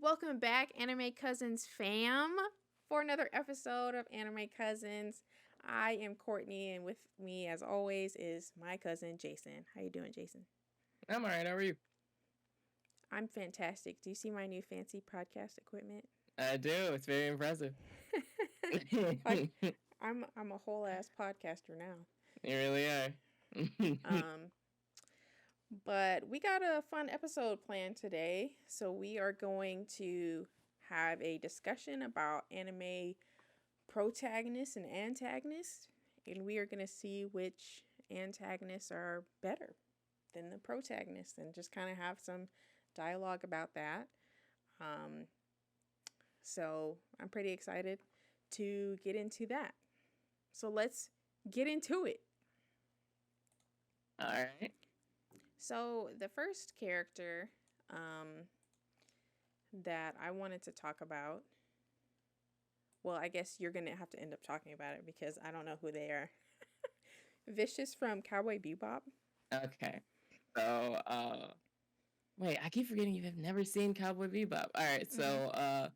Welcome back, Anime Cousins fam, for another episode of Anime Cousins. I am Courtney, and with me, as always, is my cousin Jason. How you doing, Jason? I'm alright. How are you? I'm fantastic. Do you see my new fancy podcast equipment? I do. It's very impressive. Like, You I'm a whole ass podcaster now. really are. Um, but we got a fun episode planned today, so we are going to have a discussion about anime protagonists and antagonists, and we are going to see which antagonists are better than the protagonists and just kind of have some dialogue about that. Um, so I'm pretty excited to get into that. So let's get into it. All right. So the first character that I wanted to talk about, well, I guess you're going to have to end up talking about it because I don't know who they are. Vicious from Cowboy Bebop. Okay. So, wait, I keep forgetting you've never seen Cowboy Bebop. All right. So,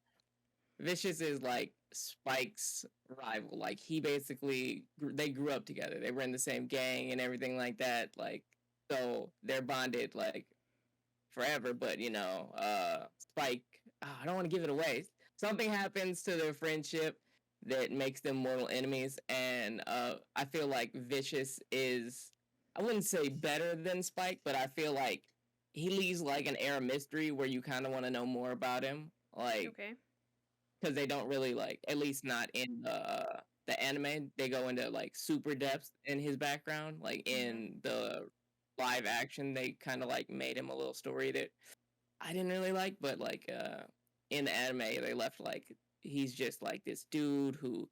Vicious is like Spike's rival. Like, he basically, they grew up together. They were in the same gang and everything like that. Like, so they're bonded, like, forever. But, Spike, I don't want to give it away. Something happens to their friendship that makes them mortal enemies. And I feel like Vicious is, I wouldn't say better than Spike, but I feel like he leaves like an air of mystery where you kind of want to know more about him. Like, Okay. because they don't really like, at least not in the anime, they go into like super depths in his background. Like in the live action, they kind of like made him a little story that I didn't really like, but like in the anime, they left like he's just like this dude who,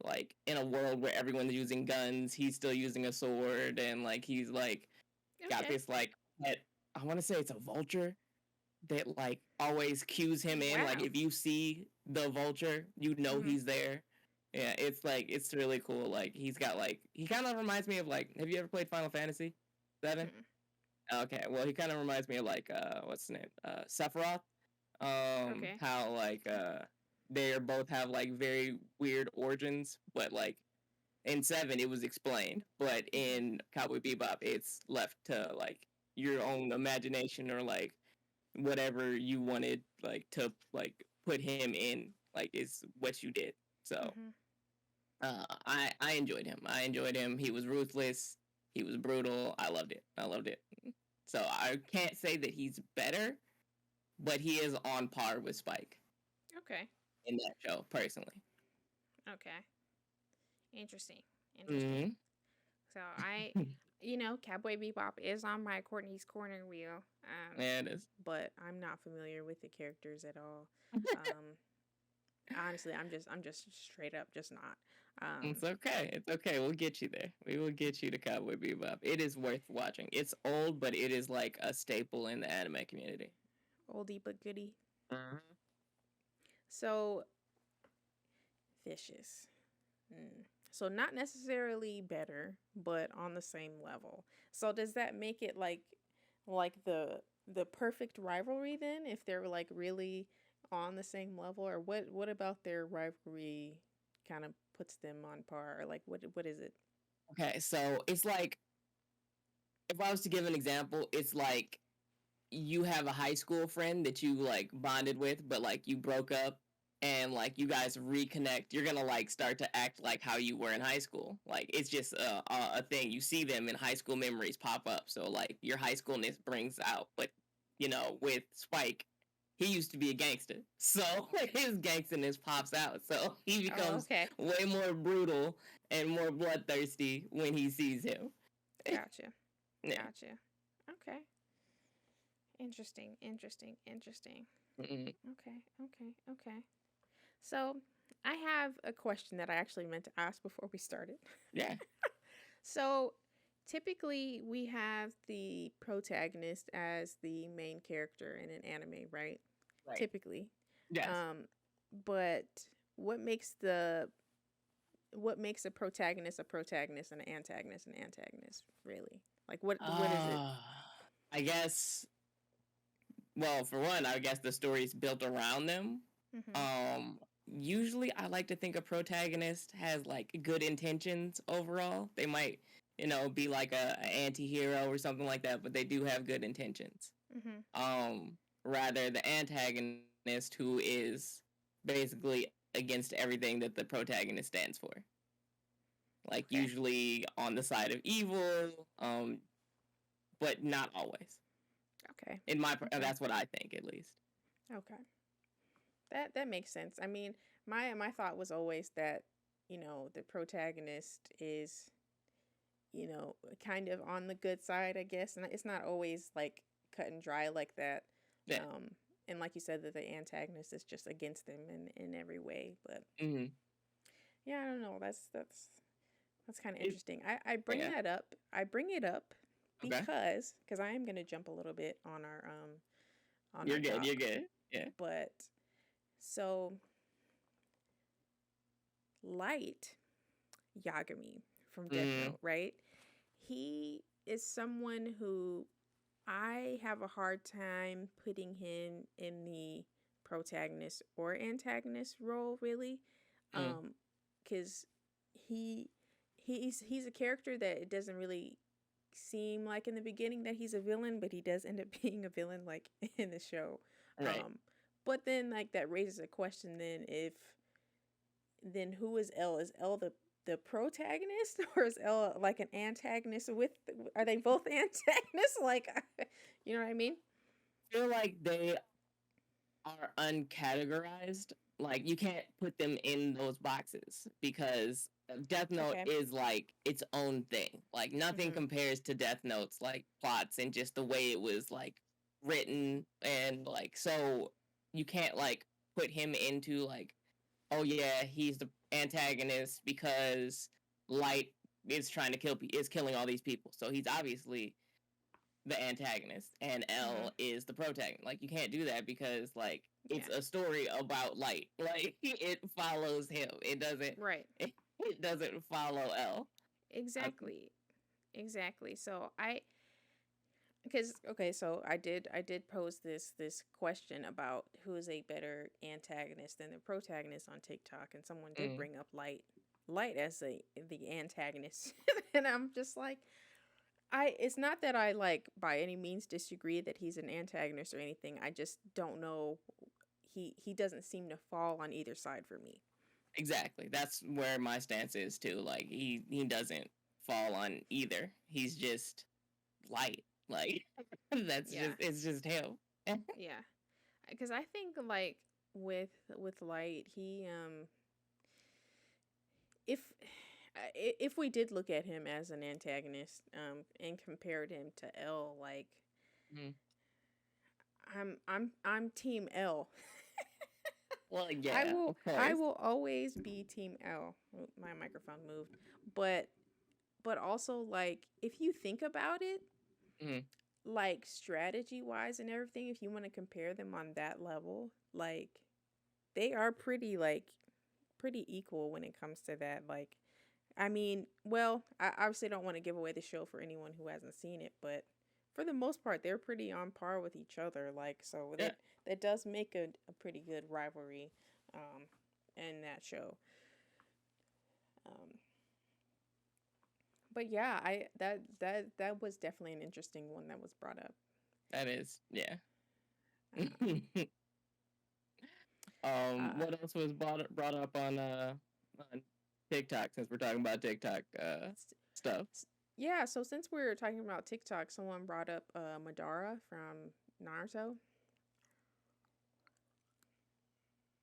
like, in a world where everyone's using guns, he's still using a sword, and like he's like got Okay. this like pet. I want to say it's a vulture that like always cues him in. Like Wow. if you see the vulture, you know he's there. Yeah, it's like it's really cool. Like he's got like he kind of reminds me of like. Have you ever played Final Fantasy VII? Okay, well he kind of reminds me of like what's his name? Sephiroth. Okay. How like they both have like very weird origins, but like in Seven it was explained, but in Cowboy Bebop it's left to like your own imagination or like whatever you wanted like to like put him in like is what you did. So I enjoyed him. I enjoyed him. He was ruthless. He was brutal. I loved it. I loved it. So I can't say that he's better, but he is on par with Spike Okay. in that show, personally. Okay. Interesting. Mm-hmm. So Cowboy Bebop is on my Courtney's Corner wheel. Yeah, it is. But I'm not familiar with the characters at all. Honestly, I'm just straight up just not. It's okay. It's okay. We'll get you there. We will get you to Cowboy Bebop. It is worth watching. It's old, but it is like a staple in the anime community. Oldie but goodie. Mm-hmm. So Vicious. So not necessarily better, but on the same level. So does that make it like the perfect rivalry then if they're like really on the same level, or what about their rivalry kind of puts them on par, or like what is it? Okay, so it's like if I was to give an example, it's like you have a high school friend that you like bonded with, but like you broke up and like you guys reconnect. You're gonna like start to act like how you were in high school. Like it's just a thing. You see them in high school memories pop up. So like your high schoolness brings out. But with Spike, he used to be a gangster, so his gangsterness pops out. So he Oh, becomes okay. way more brutal and more bloodthirsty when he sees him. Gotcha. Yeah. Gotcha. Okay. Interesting. Mm-mm. Okay. So I have a question that I actually meant to ask before we started. Yeah. So typically we have the protagonist as the main character in an anime, right? Right. Typically. Yes. But what makes a protagonist and an antagonist, really? Like what is it? I guess well, for one, I guess the story is built around them. Mm-hmm. Usually I like to think a protagonist has like good intentions overall. They might, be like a anti-hero or something like that, but they do have good intentions. Mm-hmm. Rather the antagonist who is basically against everything that the protagonist stands for. Like Okay. usually on the side of evil, but not always. Okay. Okay. That's what I think at least. Okay. That makes sense. I mean, my thought was always that, the protagonist is, kind of on the good side, I guess, and it's not always like cut and dry like that. Yeah. And like you said, that the antagonist is just against them in every way. But Mm-hmm. yeah, I don't know. That's kind of interesting. I bring Yeah. that up. I bring it up Okay. because I am gonna jump a little bit on our You're our good. talk. You're good. Yeah. But so Light Yagami from Death Mm-hmm. Note, right? He is someone who I have a hard time putting him in the protagonist or antagonist role, really, Mm-hmm. because he he's a character that it doesn't really seem like in the beginning that he's a villain, but he does end up being a villain, like in the show. Right. But then like that raises a question: then who is L? Is L the protagonist, or is L like an antagonist with? Are they both antagonists? Like, you know what I mean? I feel like they are uncategorized. Like you can't put them in those boxes because Death Note Okay. is like its own thing. Like nothing Mm-hmm. compares to Death Note's like plots and just the way it was like written and like so you can't like put him into like, oh yeah, he's the antagonist because Light is trying to is killing all these people. So he's obviously the antagonist and Mm-hmm. L is the protagonist. Like you can't do that because like Yeah. it's a story about Light. Like it follows him. It doesn't Right. it doesn't follow L. Exactly. Exactly. So because okay, so I did pose this question about who is a better antagonist than the protagonist on TikTok, and someone did Mm, bring up Light as the antagonist, and I'm just like, it's not that I like by any means disagree that he's an antagonist or anything. I just don't know. He doesn't seem to fall on either side for me. exactly. That's where my stance is too. Like he doesn't fall on either. He's just Light. Like that's Yeah, it's just him. yeah. Because I think like with Light, he if if we did look at him as an antagonist and compared him to L, like Mm. I'm team L. Well, I yeah, will of I course. will always be team L. Oh, my microphone moved. But also like if you think about it, Mm. like strategy wise and everything, if you want to compare them on that level, like they are pretty equal when it comes to that. Like I mean, well, I obviously don't want to give away the show for anyone who hasn't seen it, but for the most part, they're pretty on par with each other. Like, so Yeah. that does make a pretty good rivalry, um, in that show. Um, but yeah, that was definitely an interesting one that was brought up. That is, yeah. Um, uh, What else was brought up on TikTok since we're talking about TikTok stuff? yeah, so since we're talking about TikTok, someone brought up Madara from Naruto.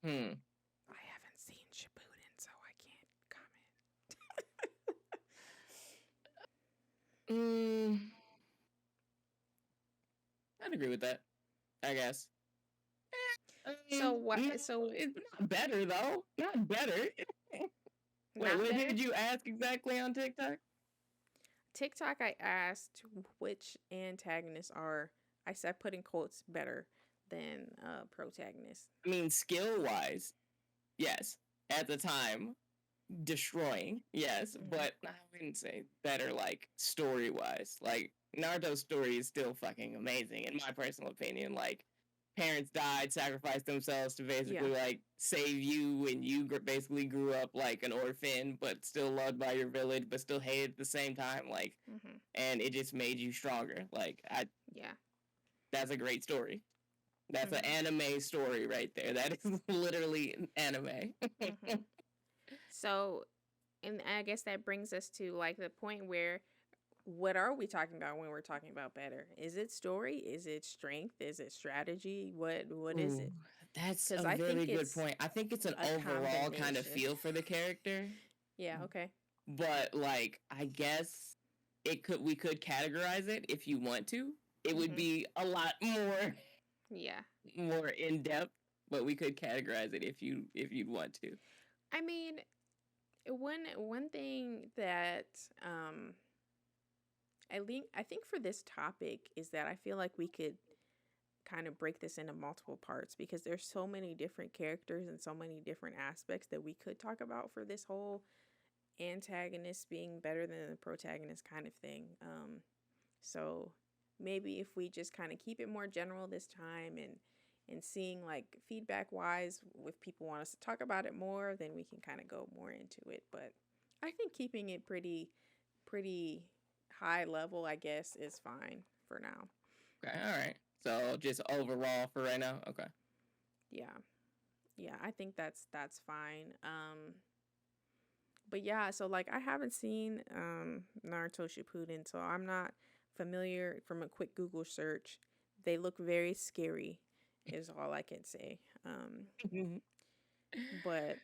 Hmm. I haven't seen Shippuden, so I can't Mm, I'd agree with that. I guess. So No, what? So it's not better though. Not better. Wait, not what better. did you ask exactly on TikTok? TikTok, I asked which antagonists are, I said put in quotes, better than protagonists. I mean, skill wise, yes. At the time, destroying, yes, Mm-hmm. but I wouldn't say better like story wise. Like Naruto's story is still fucking amazing in my personal opinion. Like parents died, sacrificed themselves to Yeah. basically like save you when you basically grew up like an orphan, but still loved by your village, but still hated at the same time. Like, Mhm. and it just made you stronger. Like, Yeah. that's a great story. That's an Mhm. anime story right there. That is literally an anime. Mhm. So, and I guess that brings us to like the point where what are we talking about when we're talking about better? Is it story? Is it strength? Is it strategy? What is Ooh, it? that's Cuz a I very think good it's point. I think it's an a overall kind of combination. feel for the character, Yeah, okay. but like I guess we could categorize it if you want to. It would Mhm. be a lot more Yeah. more in depth, but we could categorize it if you'd want to. I mean, one thing that I think for this topic is that I feel like we could kind of break this into multiple parts because there's so many different characters and so many different aspects that we could talk about for this whole antagonist being better than the protagonist kind of thing. So maybe if we just kind of keep it more general this time and seeing like feedback wise, if people want us to talk about it more, then we can kind of go more into it. But I think keeping it pretty high level, I guess, is fine for now. Okay, all right. So just overall for right now, okay. Yeah. Yeah, I think that's fine. But yeah, so like I haven't seen Naruto Shippuden, so I'm not familiar from a quick Google search. They look very scary is all I can say. But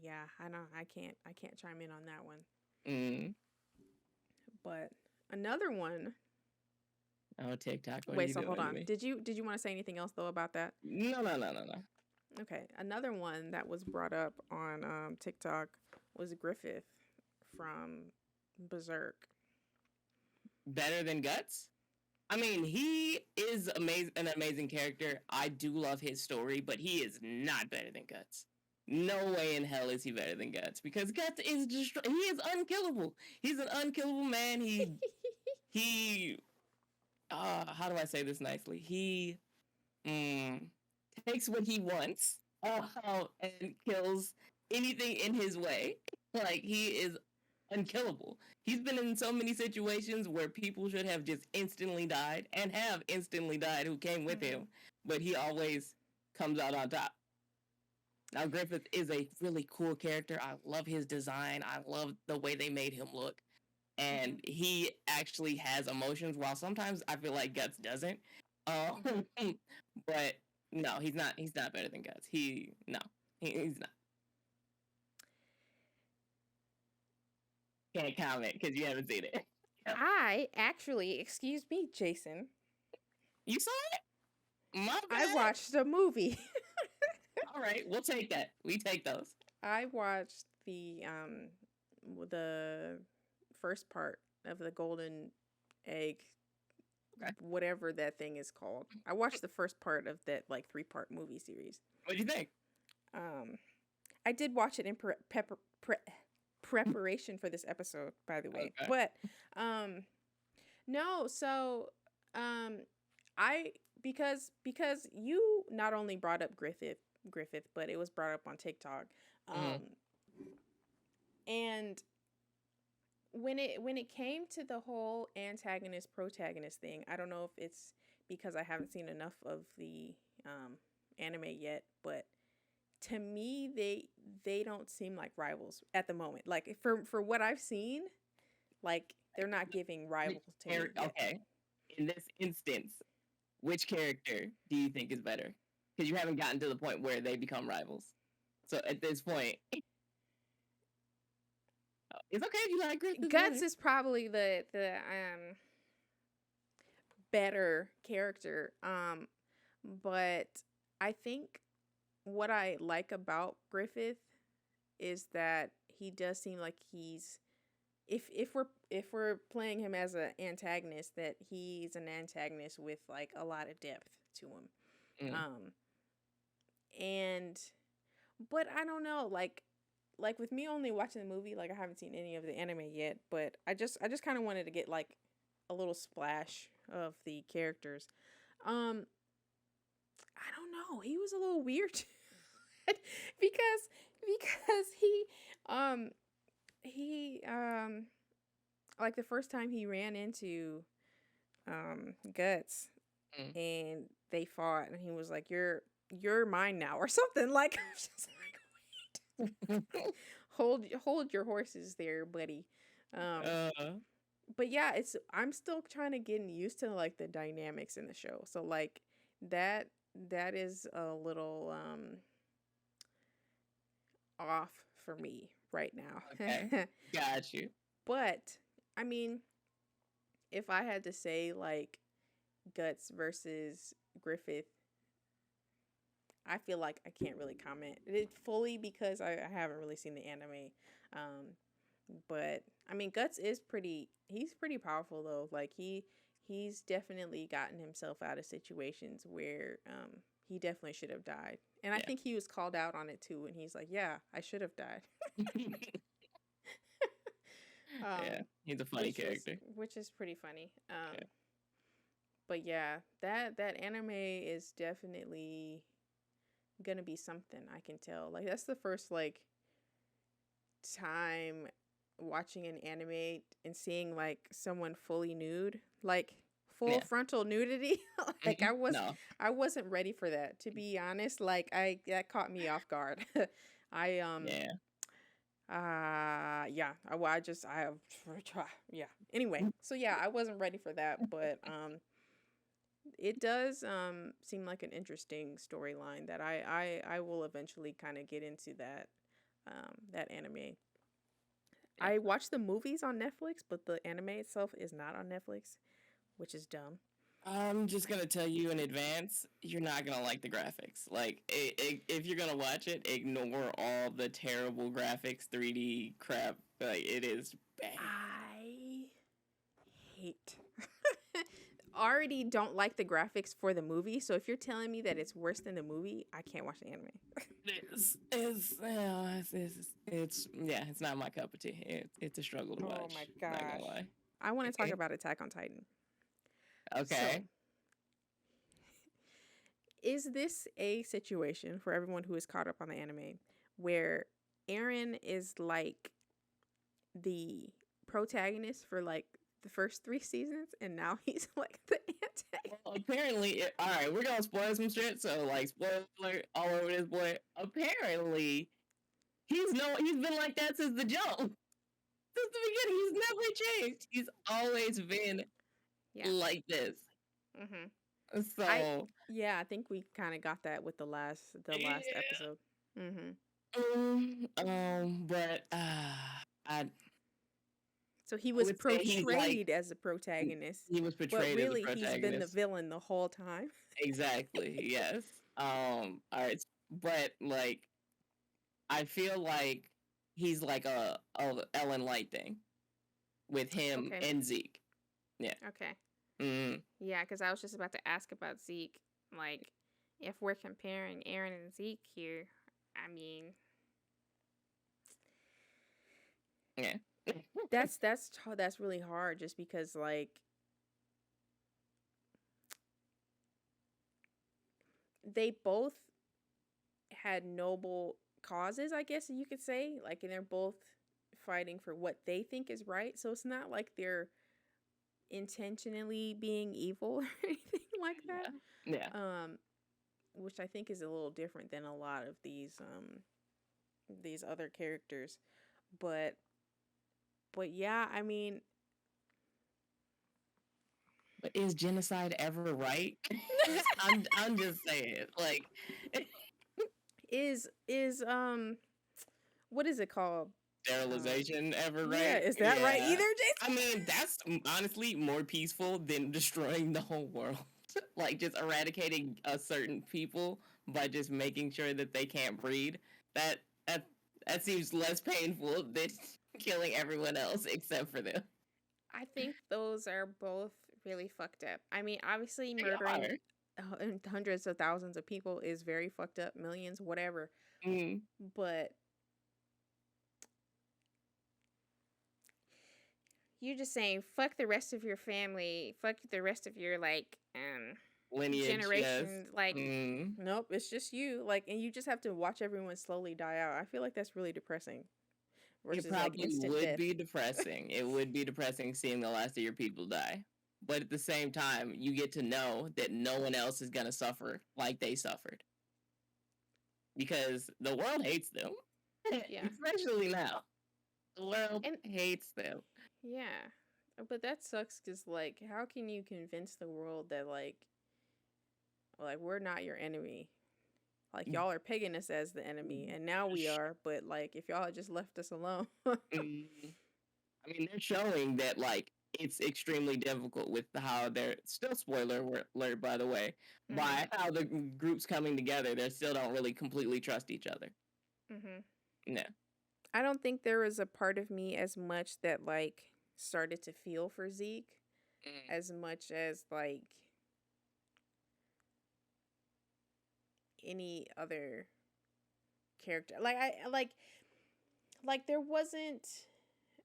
yeah, I can't chime in on that one. Mm. But another one. Oh, TikTok, what are Wait, you so hold doing to on. me? Did you want to say anything else though about that? No, no, no, no, no. Okay, another one that was brought up on TikTok was Griffith from Berserk. Better than Guts? I mean, he is an amazing character. I do love his story, but he is not better than Guts. No way in hell is he better than Guts because Guts is just he is unkillable. He's an unkillable man. He how do I say this nicely? He mm, takes what he wants and kills anything in his way. Like he is unkillable. He's been in so many situations where people should have just instantly died and have instantly died who came with Mhm. him, but he always comes out on top. Now Griffith is a really cool character. I love his design. I love the way they made him look. Mhm. And he actually has emotions while sometimes I feel like Guts doesn't. Mhm. Um, but no, he's not better than Guts. He's not. Can't comment because you haven't seen it. I actually, excuse me, Jason. You saw it? My I bad. watched a movie. All right, we'll take that. We take those. I watched the first part of the Golden Egg, Okay. whatever that thing is called. I watched the first part of that like 3-part movie series. What do you think? Um, I did watch it in preparation for this episode, by the way. Okay. But um, no, so um, I because you not only brought up Griffith, but it was brought up on TikTok. Mm-hmm. And when it came to the whole antagonist protagonist thing, I don't know if it's because I haven't seen enough of the anime yet, but to me they don't seem like rivals at the moment. Like for what I've seen, like they're not giving rivals to me yet. Okay. In this instance, which character do you think is better? Because you haven't gotten to the point where they become rivals. So at this point, it's okay if you like Griffith. Guts is probably the better character. But I think what I like about Griffith is that he does seem like he's if we're playing him as an antagonist, that he's an antagonist with like a lot of depth to him. Mm. And but I don't know, like with me only watching the movie, like I haven't seen any of the anime yet, but I just kind of wanted to get like a little splash of the characters. Um, I don't know. He was a little weird because he um he like the first time he ran into Guts Mm. and they fought and he was like you're mine now or something like I was just like wait. Hold your horses there, buddy. uh, But yeah, it's I'm still trying to get used to like the dynamics in the show. So like that that is a little off for me right okay, now. got you. But I mean, if I had to say like Guts versus Griffith, I feel like I can't really comment it fully because I haven't really seen the anime. Um, but I mean, Guts is pretty. He's pretty powerful though. Like he's definitely gotten himself out of situations where he definitely should have died. And I Yeah. think he was called out on it too. And he's like, "Yeah, I should have died." Yeah, he's a funny character. Which is pretty funny. Yeah. But yeah, that anime is definitely gonna be something. I can tell. Like that's the first like time watching an anime and seeing like someone fully nude, like full Yeah. frontal nudity. Like No. I wasn't ready for that, to be honest. Like that caught me off guard. I Yeah. yeah, I just I yeah. Anyway, so yeah, I wasn't ready for that, but it does seem like an interesting storyline that I will eventually kind of get into that anime. Yeah. I watched the movies on Netflix, but the anime itself is not on Netflix, which is dumb. I'm just gonna tell you in advance, you're not gonna like the graphics. Like, if you're gonna watch it, ignore all the terrible graphics, 3D crap. Like, it is bad. I hate. Already don't like the graphics for the movie, so if you're telling me that it's worse than the movie, I can't watch the anime. It's not my cup of tea. It's a struggle to watch. Oh my Not gosh. gonna lie. I want to talk about Attack on Titan. Okay. So, is this a situation for everyone who is caught up on the anime where Eren is like the protagonist for like the first 3 seasons and now he's like the antagonist? Well, apparently, all right, we're gonna spoil some shit. So, like, spoiler alert all over this boy. Apparently, he's been like that since the jump. Since the beginning, he's never changed. He's always been like this. Mm-hmm. So I think we kind of got that with the last yeah. episode. Mm-hmm. But So he was would say he's portrayed as a protagonist, he was but portrayed as a really he's been the protagonist. villain the whole time. Exactly. Yes. All right. But like, I feel like he's like a Ellen Light thing with him Okay. and Zeke. Yeah. Okay. Mm. Yeah, because I was just about to ask about Zeke. Like, if we're comparing Eren and Zeke here, I mean, Yeah. that's really hard. Just because like they both had noble causes, I guess you could say. Like, and they're both fighting for what they think is right. So it's not like they're intentionally being evil or anything like that. Yeah. Which I think is a little different than a lot of these other characters. But yeah, I mean, But is genocide ever right? I'm just saying, like, is what is it called? sterilization ever right? Yeah, is that right either, Jason? I mean, that's honestly more peaceful than destroying the whole world. Like, just eradicating a certain people by just making sure that they can't breed. That that seems less painful than killing everyone else except for them. I think those are both really fucked up. I mean, obviously They murdering hundreds of thousands of people is very fucked up, millions, whatever. Mm. But you're just saying fuck the rest of your family, fuck the rest of your like lineage, yes. generations. Like, nope, it's just you. Like, and you just have to watch everyone slowly die out. I feel like that's really depressing. It Versus like probably instant would death. be depressing. It would be depressing seeing the last of your people die. But at the same time, you get to know that no one else is going to suffer like they suffered. Because the world hates them. Yeah. Especially now. The world hates them. Yeah. But that sucks because, like, how can you convince the world that, like, we're not your enemy? Like, y'all are pegging us as the enemy, and now we are, but, like, if y'all had just left us alone. I mean, they're showing that, like, it's extremely difficult with how they're still, spoiler alert, by the way, by how the group's coming together. They still don't really completely trust each other. No. I don't think there was a part of me as much that, like, started to feel for Zeke as much as, like, any other character. Like, there wasn't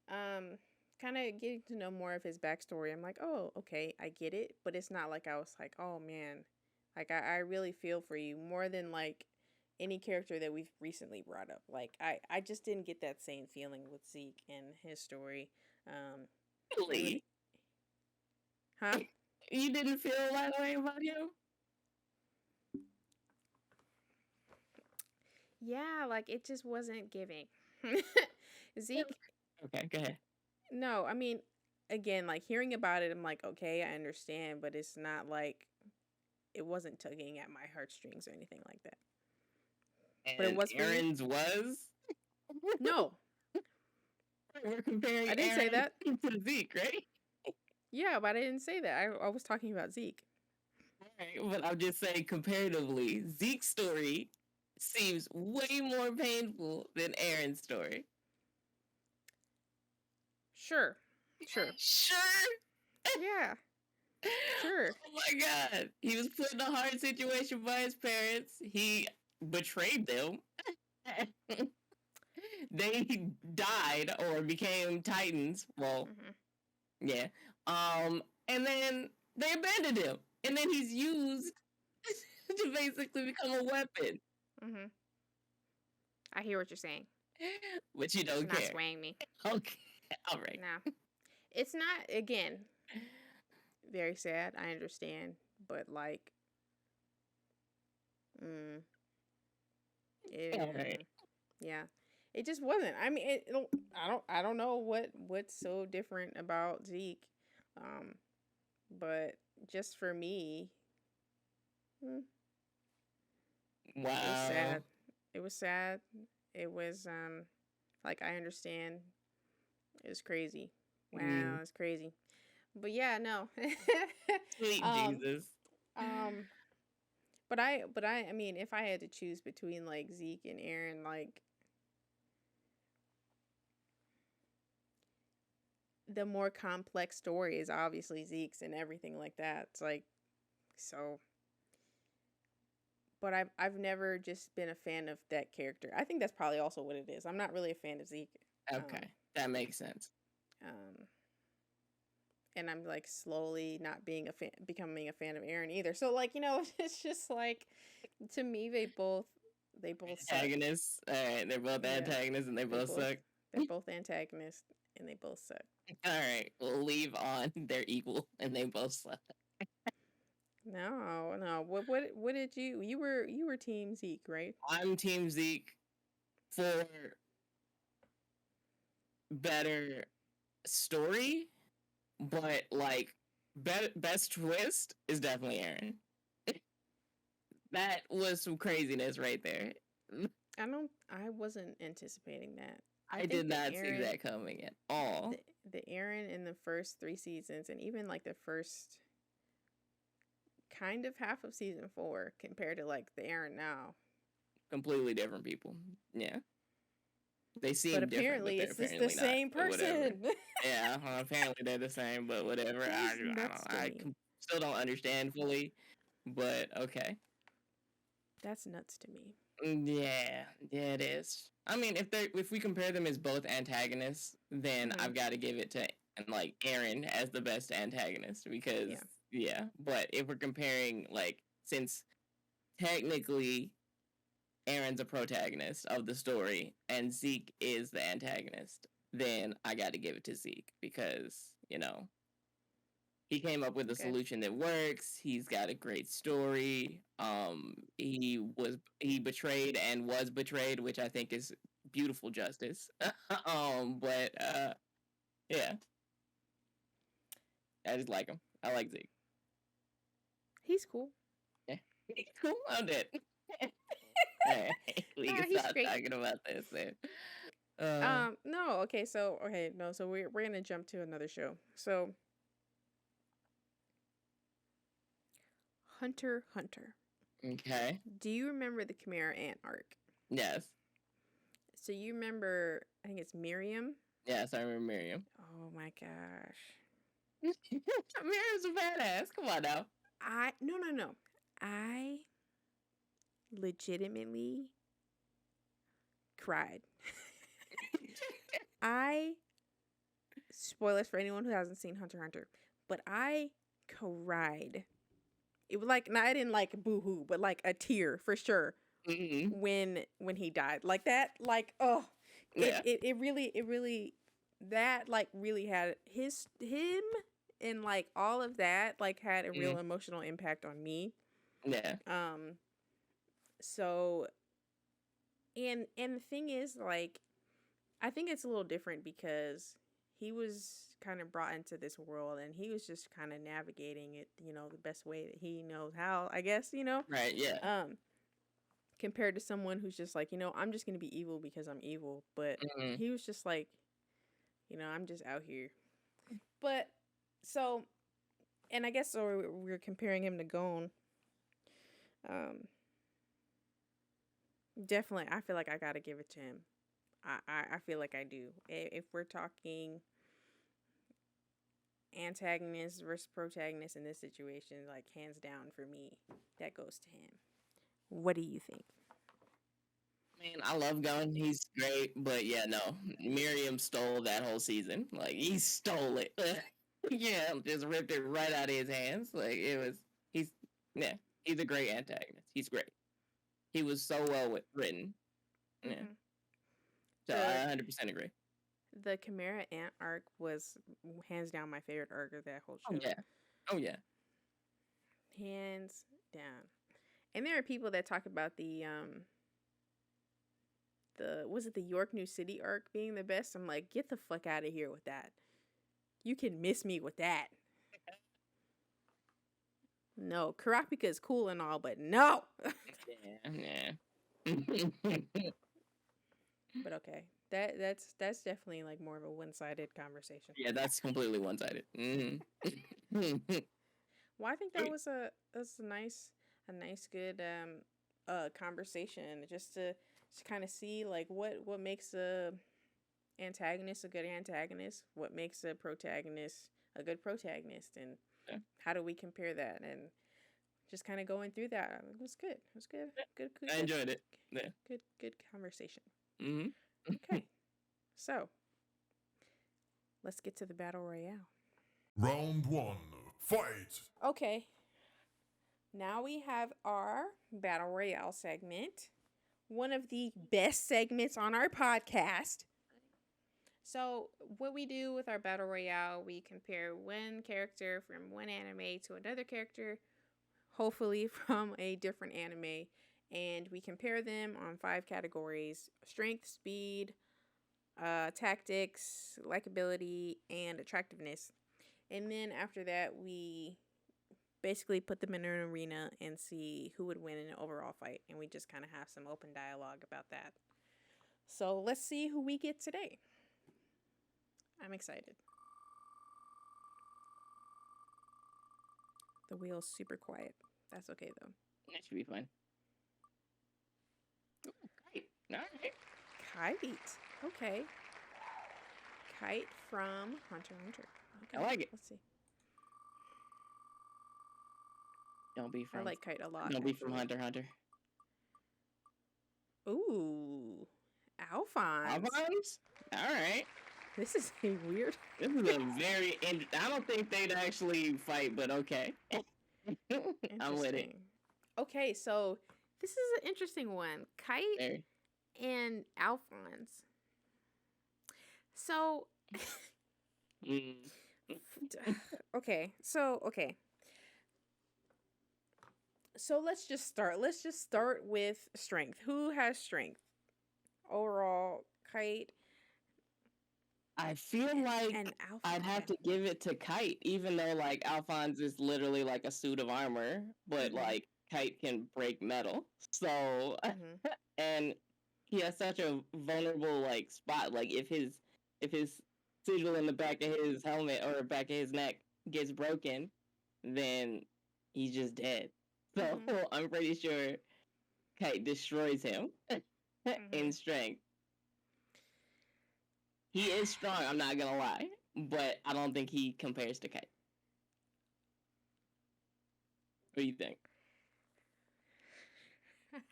kind of getting to know more of his backstory. I'm like, oh, okay, I get it, but it's not like I was like, oh man, like I really feel for you more than like any character that we've recently brought up. Like I just didn't get that same feeling with Zeke and his story. Really? Huh? You didn't feel that way about him? Yeah, like it just wasn't giving. Zeke. Okay, go ahead. No, I mean, again, like hearing about it, I'm like, okay, I understand, but it's not like it wasn't tugging at my heartstrings or anything like that. And but it was Eren's was? No. We're comparing I didn't say that to Zeke, right? Yeah, but I didn't say that. I was talking about Zeke. Right, but I'm just saying, comparatively, Zeke's story seems way more painful than Eren's story. Sure. Sure? Yeah. Sure. Oh my god. He was put in a hard situation by his parents. He betrayed them. They died or became Titans. Well, yeah. And then they abandoned him. And then he's used to basically become a weapon. I hear what you're saying. But you don't it's care. Not swaying me. Okay. All right. No. It's not, again, very sad. I understand. But, like, All right. Yeah. It just wasn't. I mean, I don't know what's so different about Zeke. But just for me, wow. It was sad. It was like I understand. It was crazy. Wow, it's crazy. But yeah, no. Sweet Jesus. But I mean, if I had to choose between like Zeke and Eren, like the more complex story is obviously Zeke's and everything like that. It's like so. But I've never just been a fan of that character. I think that's probably also what it is. I'm not really a fan of Zeke. Okay, that makes sense. And I'm like slowly not being a fan, becoming a fan of Eren either. So like, you know, it's just like to me they both antagonists. Suck. All right, they're both antagonists and they both suck. They're both antagonists and they both suck. All right, we'll leave on they're equal and they both suck. No. What did you were team Zeke, right? I'm team Zeke for better story, but like best twist is definitely Eren. That was some craziness right there. I wasn't anticipating that. I did not see that coming at all. The Eren in the first 3 seasons and even like the first kind of half of season 4 compared to like the Eren now. Completely different people. Yeah. They seem but apparently different, but it's the same person. Yeah, apparently they're the same, but whatever. I still don't understand fully, but okay. That's nuts to me. Yeah, it is. I mean, if we compare them as both antagonists, then I've got to give it to like Eren as the best antagonist because yeah. But if we're comparing, like, since technically Eren's a protagonist of the story and Zeke is the antagonist, then I got to give it to Zeke because, he came up with a Okay. solution that works. He's got a great story. He betrayed and was betrayed, which I think is beautiful justice. But yeah, I just like him. I like Zeke. He's cool. Yeah, he's cool. I'm dead. We can He's stop great. talking about this. Then. No, okay, so we're gonna jump to another show. So Hunter x Hunter. Okay. Do you remember the Chimera Ant arc? Yes. So you remember, I think it's Meruem. Yes, I remember Meruem. Oh my gosh. Meruem's a badass. Come on now. No. I legitimately cried. Spoilers for anyone who hasn't seen Hunter x Hunter, but I cried. It was like, I didn't like boo-hoo, but like a tear for sure. Mm-hmm. When he died, like that, like, oh, it really that like really had him and like all of that like had a real emotional impact on me. Yeah. So and the thing is, like, I think it's a little different because he was kind of brought into this world and he was just kind of navigating it, the best way that he knows how, I guess, Right, yeah. Compared to someone who's just like, I'm just going to be evil because I'm evil. But he was just like, I'm just out here. But so, and I guess so we're comparing him to Gon. Definitely, I feel like I got to give it to him. I feel like I do. If we're talking antagonist versus protagonist in this situation, like, hands down for me, that goes to him. What do you think? Man, I love Gon. He's great, but yeah, no. Meruem stole that whole season. Like, he stole it. Yeah, just ripped it right out of his hands. Like, he's a great antagonist. He's great. He was so well written. Yeah. Mm-hmm. So I 100% agree. The Chimera Ant arc was hands down my favorite arc of that whole show. Oh yeah. Hands down. And there are people that talk about the York New City arc being the best. I'm like, get the fuck out of here with that. You can miss me with that. No, Karapika is cool and all, but no. Yeah. But okay, that's definitely like more of a one-sided conversation. Yeah, that's completely one-sided. Well, I think that was a nice good conversation, just to kind of see like what makes a antagonist a good antagonist, what makes a protagonist a good protagonist, and how do we compare that, and just kind of going through that. It was good. Good. I enjoyed it. Yeah. Good conversation. Mm-hmm. Okay, so let's get to the battle royale. Round 1, fight! Okay, now we have our battle royale segment, one of the best segments on our podcast. So what we do with our battle royale, we compare one character from one anime to another character, hopefully from a different anime, and we compare them on 5 categories: strength, speed, tactics, likability, and attractiveness. And then after that, we basically put them in an arena and see who would win in an overall fight, and we just kind of have some open dialogue about that. So let's see who we get today. I'm excited. The wheel's super quiet. That's okay, though. That should be fine. Ooh, Kite. All right. Kite. Okay. Kite from Hunter x Hunter. Okay. I like it. Let's see. I like Kite a lot. Don't be from Hunter x Hunter. Ooh. Alphonse. Alphonse? All right. This is a weird. This is a very. I don't think they'd actually fight, but okay. I'm with it. Interesting. Okay, so this is an interesting one. Kite Very. and Alphonse. So, Mm. okay, so let's just start. Let's just start with strength. Who has strength overall? Kite I feel like and Alphonse. I'd have to give it to Kite, even though like Alphonse is literally like a suit of armor, but Mhm. like Kite can break metal. So Mhm. and he has such a vulnerable like spot. Like if his sigil in the back of his helmet or back of his neck gets broken, then he's just dead. So Mhm. I'm pretty sure Kite destroys him in Mhm. strength. He is strong, I'm not gonna lie, but I don't think he compares to Kite. What do you think?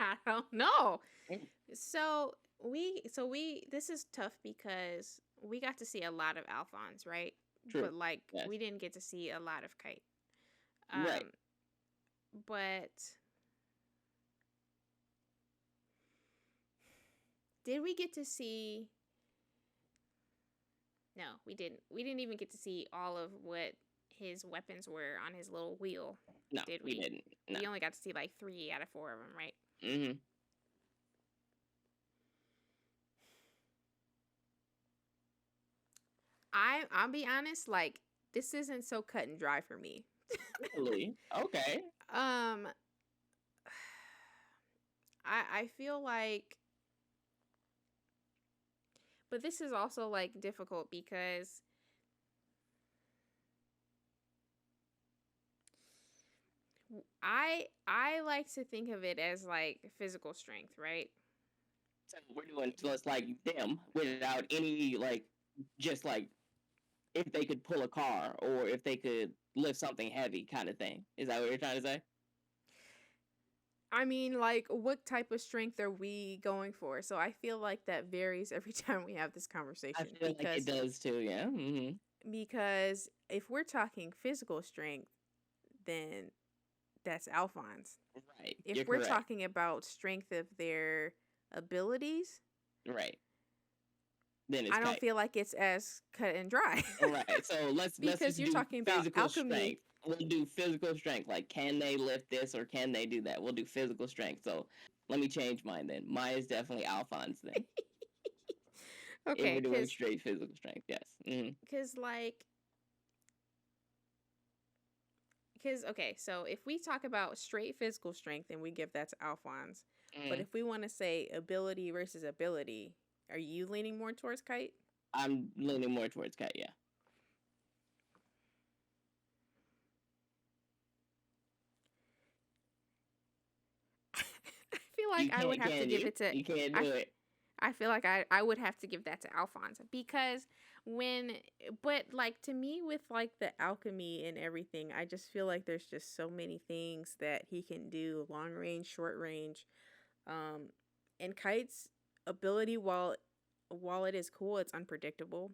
I don't know. Mm. So we this is tough because we got to see a lot of Alphonse, right? True. But like Yes. we didn't get to see a lot of Kite. Right. But did we get to see? No, we didn't. We didn't even get to see all of what his weapons were on his little wheel. No, Did we we? didn't. No. We only got to see like 3 out of 4 of them, right? Mm-hmm. I'll be honest, like this isn't so cut and dry for me. Really? Okay. Um, I feel like, but this is also like difficult because I like to think of it as like physical strength, right? So we're doing just like them without any like just like if they could pull a car or if they could lift something heavy kind of thing. Is that what you're trying to say? I mean, like, what type of strength are we going for? So I feel like that varies every time we have this I conversation feel like it does too, yeah. Mm-hmm. because if we're talking physical strength, then that's Alphonse. Right. If You're we're correct. talking about strength of their abilities, Right. Then it's I don't Kite. feel like it's as cut and dry. Right. So let's Because just you're do talking about physical alchemy. strength. We'll do physical strength. Like, can they lift this or can they do that? We'll do physical strength. So let me change mine then. Mine is definitely Alphonse then. If Okay, we're doing straight physical strength, yes. Mm-hmm. Because okay, so if we talk about straight physical strength, then we give that to Alphonse. But Mm-hmm. if we want to say ability versus ability, are you leaning more towards Kite? I'm leaning more towards Kite, yeah. I feel like I would have to give it to. You can't do it. I feel like I would have to give that to Alphonse because but like to me with like the alchemy and everything, I just feel like there's just so many things that he can do, long range, short range. And Kite's ability, while it is cool, it's unpredictable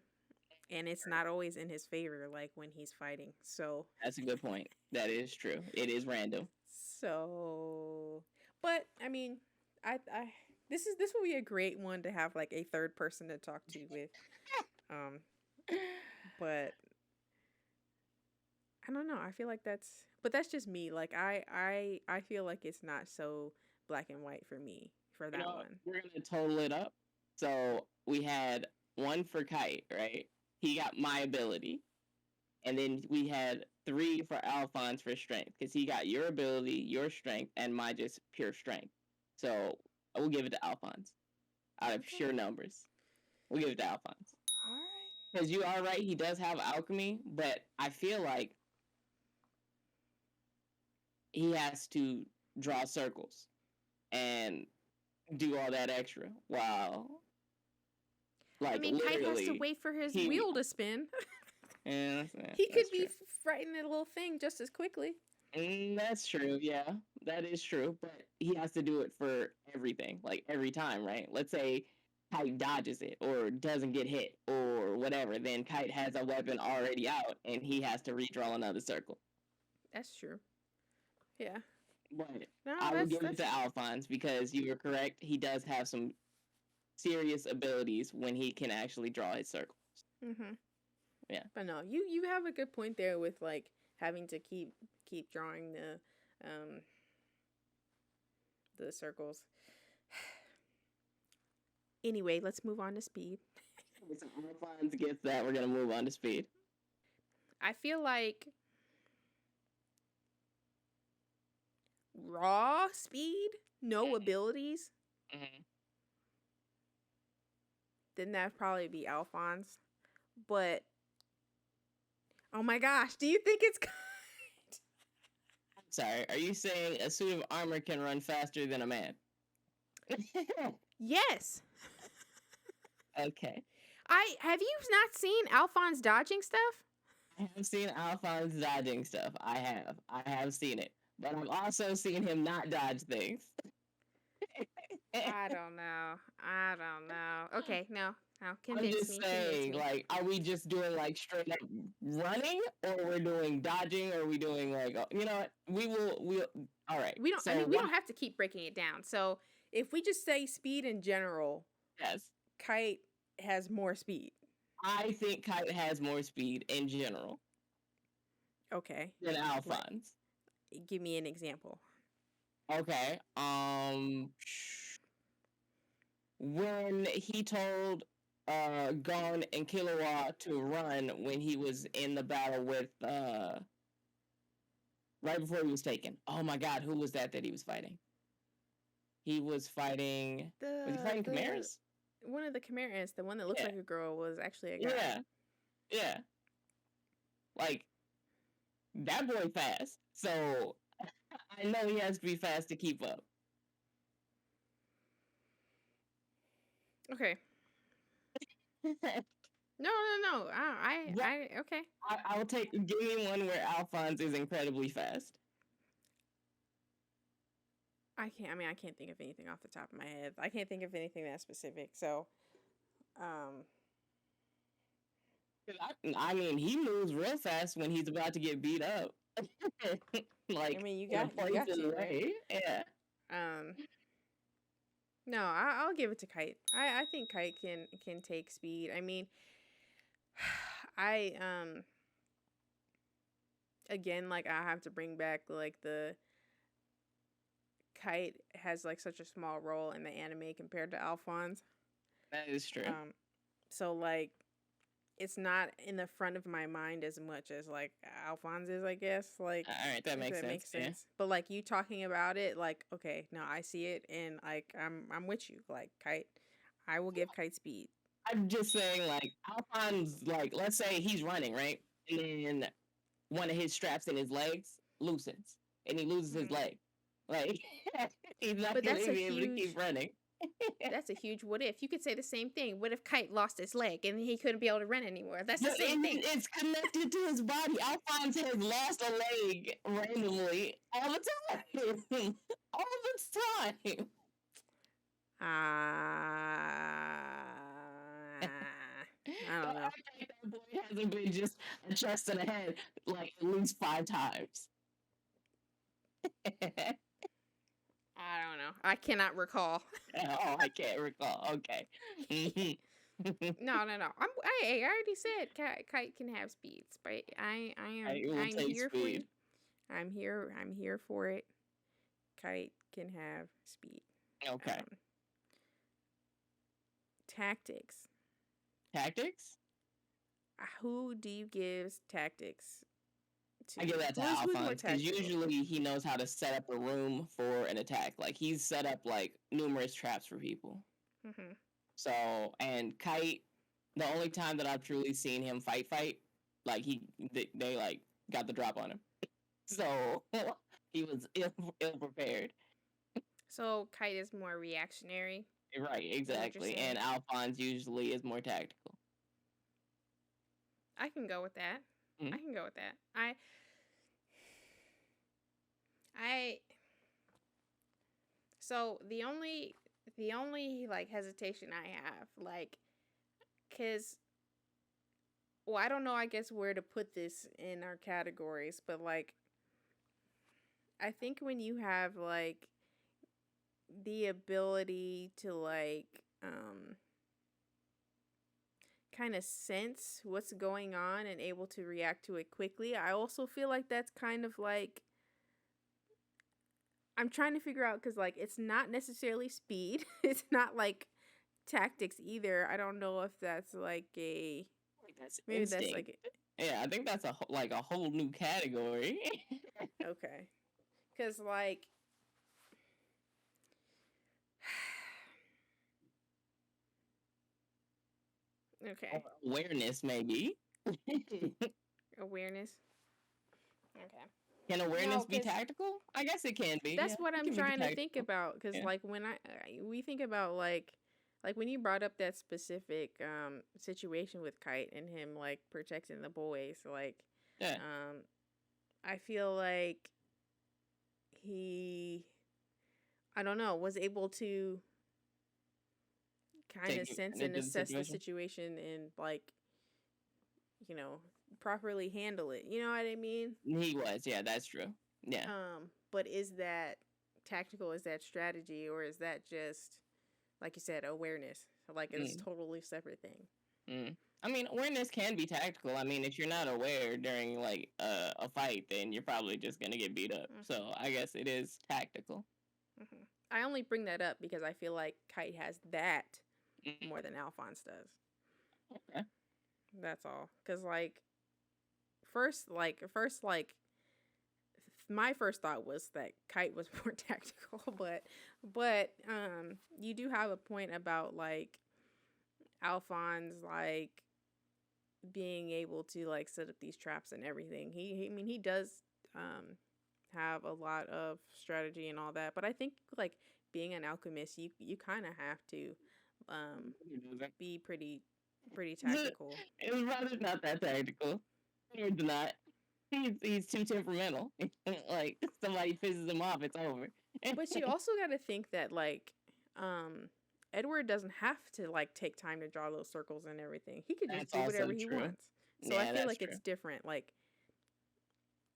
and it's not always in his favor, like when he's fighting. So That's a good point. That is true. It is random. so, but I mean, I this will be a great one to have like a third person to talk to with. Um, but I don't know. I feel like that's just me. Like I feel like it's not so black and white for me for that one. We're gonna total it up. So we had one for Kite, right? He got my ability, and then we had 3 for Alphonse for strength because he got your ability, your strength, and my just pure strength. So I will give it to Alphonse out of Okay. pure numbers. We'll give it to Alphonse All right. because you are right. He does have alchemy, but I feel like he has to draw circles and do all that extra. Wow. Like I mean, Kite has to literally, wait for his he- wheel to spin. yeah, He could that's be true. fighting the little thing just as quickly. That's true. Yeah, that is true. But he has to do it for everything, like every time, right? Let's say Kite dodges it or doesn't get hit or whatever, then Kite has a weapon already out and he has to redraw another circle. That's true. Yeah. But No, I would give it that's to Alphonse because you were correct. He does have some serious abilities when he can actually draw his circles. Mm-hmm. Yeah. But no, you have a good point there with like having to keep drawing the circles. Anyway, let's move on to speed. So Alphonse gets that. We're gonna move on to speed. I feel like raw speed, no abilities, Mm-hmm. then that'd probably be Alphonse. But oh my gosh, do you think it's Kite? Sorry, are you saying a suit of armor can run faster than a man? Yes. Okay. Have you not seen Alphonse dodging stuff? I have seen Alphonse dodging stuff. I have seen it. But I've also seen him not dodge things. I don't know. Okay, no, I'm convince just me. saying, like, are we just doing like straight up running, or we're doing dodging, or are we doing like, you know what? We'll. All right. We don't. So I mean, we don't have to keep breaking it down. So if we just say speed in general, yes, Kite has more speed. I think Kite has more speed in general Okay. than Alphonse. Give me an example. Okay. When he told Gon and Killua to run when he was in the battle with right before he was taken. Oh my god, who was that he was fighting? He was fighting was he fighting Chimeras? One of the Chimeras, the one that looks like a girl, was actually a guy. Yeah. Yeah. Like that boy fast. So I know he has to be fast to keep up. Okay. No. I okay. I'll take. Give me one where Alphonse is incredibly fast. I can't think of anything off the top of my head. I can't think of anything that specific. So, I mean, he moves real fast when he's about to get beat up. Like, I mean, you got to, right? Yeah. No, I'll give it to Kite. I think Kite can take speed. I mean, I again, like, I have to bring back like the Kite has like such a small role in the anime compared to Alphonse. That is true. So like, it's not in the front of my mind as much as like Alphonse is, I guess. Like, all right, that makes sense. Yeah. But like you talking about it, like, okay, no, I see it, and like I'm with you. Like Kite, I will give Kite speed. I'm just saying, like, Alphonse, like, let's say he's running, right, and then one of his straps in his legs loosens, and he loses his leg. Like, he's not going to be able to keep running. That's a huge what if. You could say the same thing. What if Kite lost his leg and he couldn't be able to run anymore? That's the same thing. It's connected to his body. Alphonse has lost a leg randomly all the time. All the time. I don't know. That boy hasn't been just a chest and a head like at least 5 times. I don't know. I cannot recall. Oh, I can't recall. Okay. No. I already said Kite can have speeds, but I'm here for you. I'm here for it. Kite can have speed. Okay. Tactics. Tactics? Who do you give tactics to? I give that to Alphonse because usually he knows how to set up a room for an attack. Like, he's set up like numerous traps for people. Mm-hmm. So, and Kite, the only time that I've truly seen him fight, like they like got the drop on him. So he was ill prepared. So Kite is more reactionary. Right, exactly. And Alphonse usually is more tactical. I can go with that. Mm-hmm. I can go with that. So the only the only like hesitation I have, like, cause well, I don't know, I guess where to put this in our categories, but like, I think when you have like the ability to like kind of sense what's going on and able to react to it quickly, I also feel like that's kind of like I'm trying to figure out because like it's not necessarily speed. It's not like tactics either. I don't know if that's like a Like that's maybe that's instinct. like Yeah, I think that's like a whole new category. okay, because like okay Awareness, maybe. awareness. Okay. Can awareness No, be because tactical? I guess it can be. that's Yeah, what it I'm can be trying to think tactical. about. Because Yeah, like when we think about like when you brought up that specific situation with Kite and him like protecting the boys, like yeah. um I feel like he I don't know was able to kind of Take sense and advantage of the assess the situation. situation and like you know properly handle it. You know what I mean? He was. Yeah, that's true. Yeah. But is that tactical? Is that strategy, or is that just like you said, awareness? Like it's Mm, totally separate thing. mm. I mean, awareness can be tactical. I mean, if you're not aware during like a fight, then you're probably just gonna get beat up. Hmm. So I guess it is tactical. Hmm. I only bring that up because I feel like Kite has that Mm, more than Alphonse does. okay. That's all. Cause like first, my first thought was that Kite was more tactical, but you do have a point about like Alphonse like being able to like set up these traps and everything. I mean he does um have a lot of strategy and all that, but I think like being an alchemist, you kind of have to um He doesn't. be pretty tactical. It was rather not that tactical. It's not. He's too temperamental. Like somebody pisses him off, it's over. But you also got to think that like um Edward doesn't have to like take time to draw those circles and everything. He could just That's do also whatever he true. wants. So I Yeah, feel that's like true. it's different. Like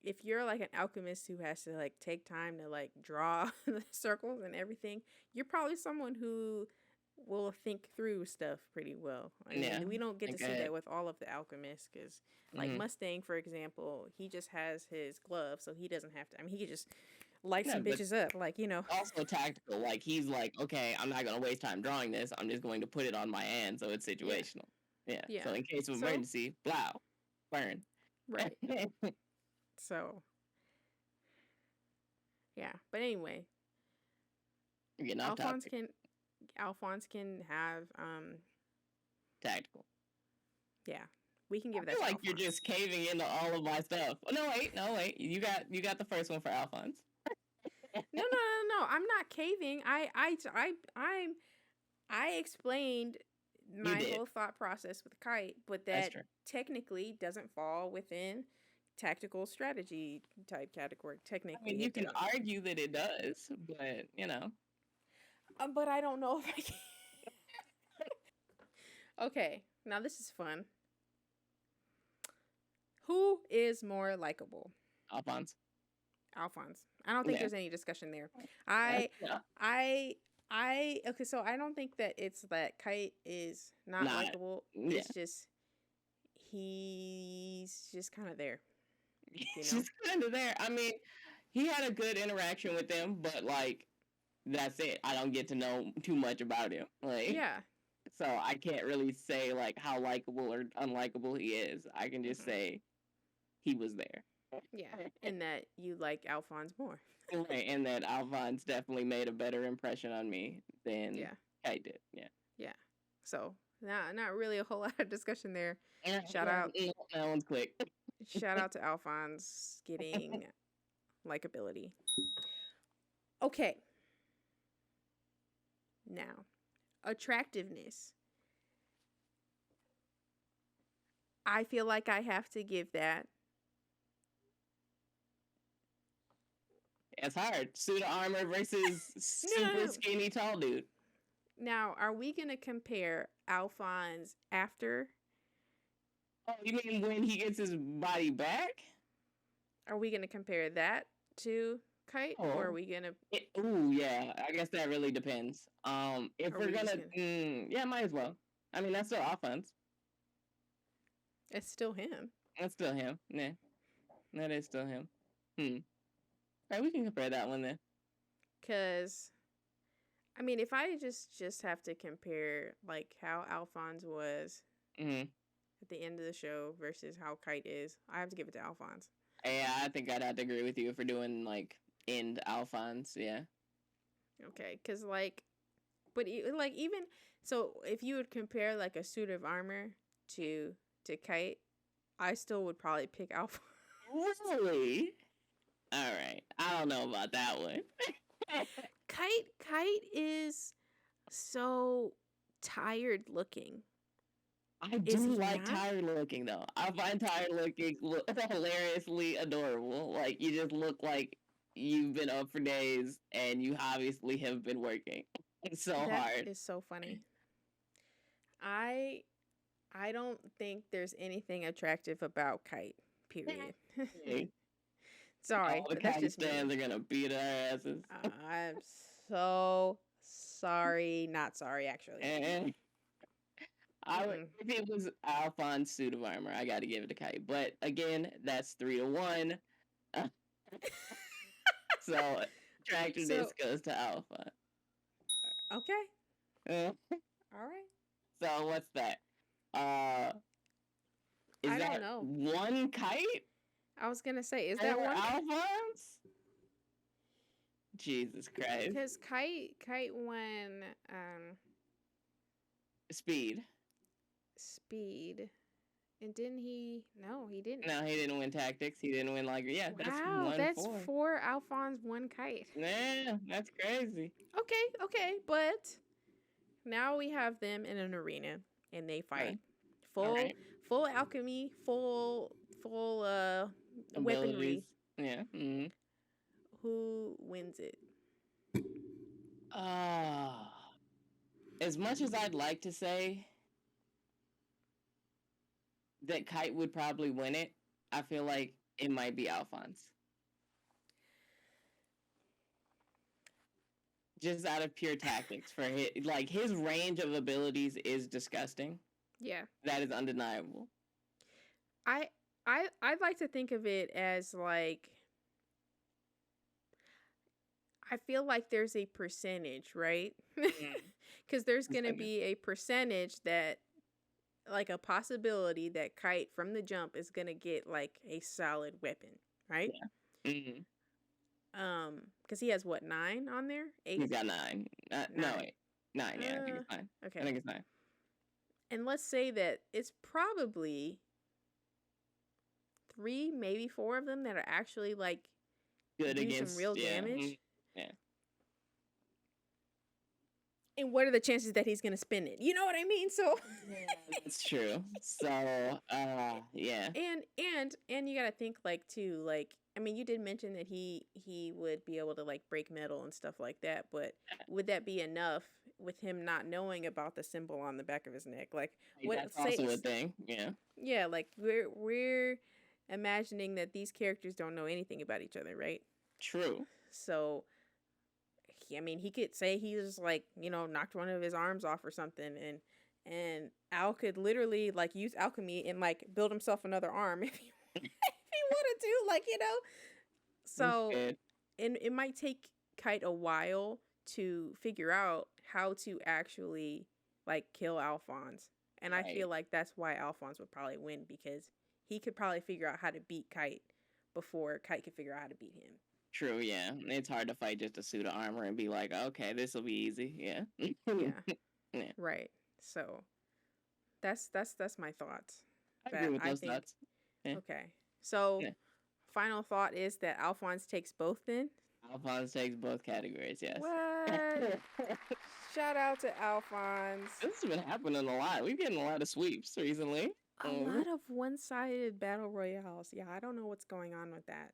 if you're like an alchemist who has to like take time to like draw the circles and everything, you're probably someone who will think through stuff pretty well. I Yeah. mean, we don't get to Think see ahead. that with all of the alchemists because, like Mhm. Mustang, for example, he just has his glove, so he doesn't have to. I mean, he could just light Yeah, some but bitches up, like you know. also tactical. Like he's like, okay, I'm not gonna waste time drawing this. I'm just going to put it on my hand, so it's Yeah, situational. Yeah. yeah. So in case of So emergency, blow, burn. right. So yeah. But anyway, We're getting off Alphonse topic. can Alphonse can have Tactical. yeah. We can I give that feel to like you're Alphonse. just caving into all of my stuff. Oh, no, wait, no, wait. You got the first one for Alphonse. No, no, no, no. I'm not caving. I explained You my did. whole thought process with Kite, but That's that true. technically doesn't fall within tactical strategy type category. I mean, Technically, you it can doesn't. argue that it does, but you know. But I don't know if I can. Okay, now this is fun. Who is more likable? Alphonse. Alphonse. I don't think Yeah. there's any discussion there. That's, I yeah. okay, so I don't think that it's that Kite is not Not. likable. Yeah. It's just he's just kind of there, you It's know. just kind of there. I mean, he had a good interaction with them, but like that's it. I don't get to know too much about him. Like Yeah. so I can't really say like how likable or unlikable he is. I can just Mhm. say he was there. Yeah, and that you like Alphonse more. Right, and that Alphonse definitely made a better impression on me than Yeah. Kite did. Yeah. Yeah. So, not really a whole lot of discussion there. Shout Yeah, out that one's quick. shout out to Alphonse getting likability. Okay. Now, attractiveness. I feel like I have to give that. It's hard. Suit of armor versus No, no, super no. skinny tall dude. Now, are we gonna compare Alphonse after? Oh, you mean when he gets his body back? Are we gonna compare that to Kite, or are Oh. we gonna? Ooh, yeah. I guess that really depends. If Are we're we just gonna, gonna? yeah, might as well. I mean, that's still offense. It's still him. That's still him. Yeah, that is still him. All right, we can compare that one then. Cause, I mean, if I just have to compare like how Alphonse was at the end of the show versus how Kite is, I have to give it to Alphonse. Yeah, I think I'd have to agree with you if we're doing like end Alphonse. Yeah. Okay, cause like, but like even so, if you would compare like a suit of armor to Kite, I still would probably pick Alphonse. Really? All right. I don't know about that one. Kite is so tired looking. I do like tired looking though. I find tired looking hilariously adorable. Like you just look like you've been up for days and you obviously have been working. It's so hard. That is so funny. I don't think there's anything attractive about Kite. Period. Sorry, All the but that's Kite just me. stands are gonna beat our asses. I'm so sorry. Not sorry, actually. And I would, if it was Alphonse suit of armor, I got to give it to Kite. But again, that's 3-1. So attractiveness goes to Alphonse. Okay. All right. So what's that? Is I that don't know. one Kite? I was gonna say, is that one Alphonse? Jesus Christ! Because Kite won speed, and didn't he? No, he didn't. No, he didn't win tactics. He didn't win Wow, that's 4 Alphonse, 1 Kite. Yeah, that's crazy. Okay, but now we have them in an arena and they fight. Full alchemy, full weaponry. Yeah. Who wins it? As much as I'd like to say that Kite would probably win it, I feel like it might be Alphonse. Just out of pure tactics for his range of abilities is disgusting. Yeah. That is undeniable. I'd like to think of it as like, I feel like there's a percentage, right? Because there's going to be a percentage that, like a possibility that Kite from the jump is going to get like a solid weapon, right? Yeah. Because he has what, 9 on there? 8? He's got 9. 9. No, 8. 9, yeah, I think it's 9. Okay. I think it's 9. And let's say that it's probably 3, maybe 4 of them that are actually like good do against some real damage. Yeah. And what are the chances that he's gonna spin it? You know what I mean? So that's true. So yeah. And you gotta think like too, like, I mean, you did mention that he would be able to like break metal and stuff like that, but would that be enough with him not knowing about the symbol on the back of his neck? Like, what? That's also a thing. Yeah. Yeah, like we're imagining that these characters don't know anything about each other, right? True. So, I mean, he could say he was like, knocked one of his arms off or something, and Al could literally like use alchemy and like build himself another arm if he wanted to, like, So, and it might take Kite a while to figure out how to actually like kill Alphonse, and I feel like that's why Alphonse would probably win, because he could probably figure out how to beat Kite before Kite could figure out how to beat him. True, yeah. It's hard to fight just a suit of armor and be like, okay, this will be easy. Yeah. Yeah. Right. So that's my thoughts. I agree with those thoughts. Yeah. Okay. So final thought is that Alphonse takes both then? Alphonse takes both categories, yes. What? Shout out to Alphonse. This has been happening a lot. We've getting a lot of sweeps recently. A lot of one-sided battle royales. Yeah, I don't know what's going on with that.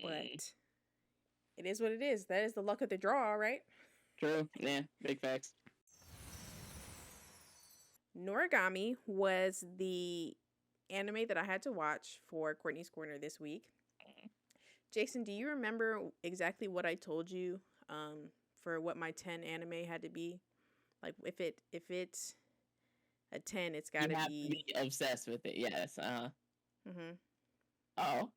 But it is what it is. That is the luck of the draw, right? True. Yeah, big facts. Noragami was the anime that I had to watch for Courtney's Corner this week. Jason, do you remember exactly what I told you for what my 10 anime had to be? Like if it's a 10, it's got You to have to be be obsessed with it. Yes. Mhm. Oh.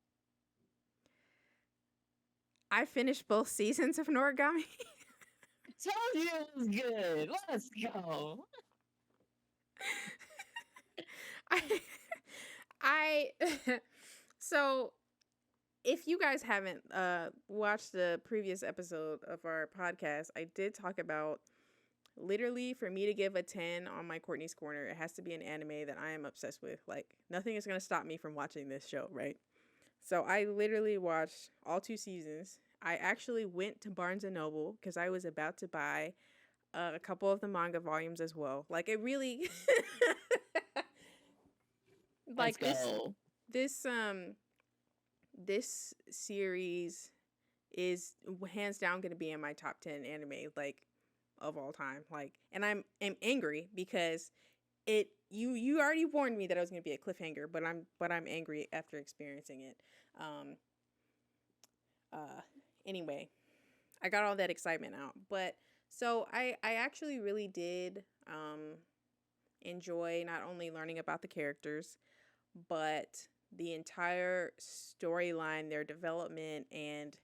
I finished both seasons of Noragami. Told you it was good. Let's go. I so if you guys haven't watched the previous episode of our podcast, I did talk about literally for me to give a 10 on my Courtney's Corner, it has to be an anime that I am obsessed with. Like nothing is going to stop me from watching this show, right? So I literally watched all 2 seasons. I actually went to Barnes and Noble because I was about to buy a couple of the manga volumes as well. Like it really like Let's go. this series is hands down going to be in my top 10 anime like of all time. Like, and I'm angry because you already warned me that I was going to be a cliffhanger, but I'm angry after experiencing it. Anyway, I got all that excitement out, but so I actually really did enjoy not only learning about the characters, but the entire storyline, their development, and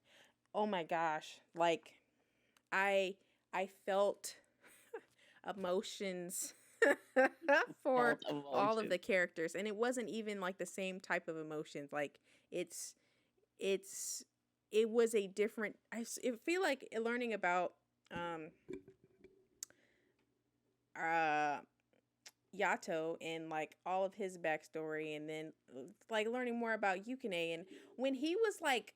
oh my gosh, like I felt emotions for all of the characters, and it wasn't even like the same type of emotions. Like it was a different. I feel like learning about Yato and like all of his backstory, and then like learning more about Yukine, and when he was like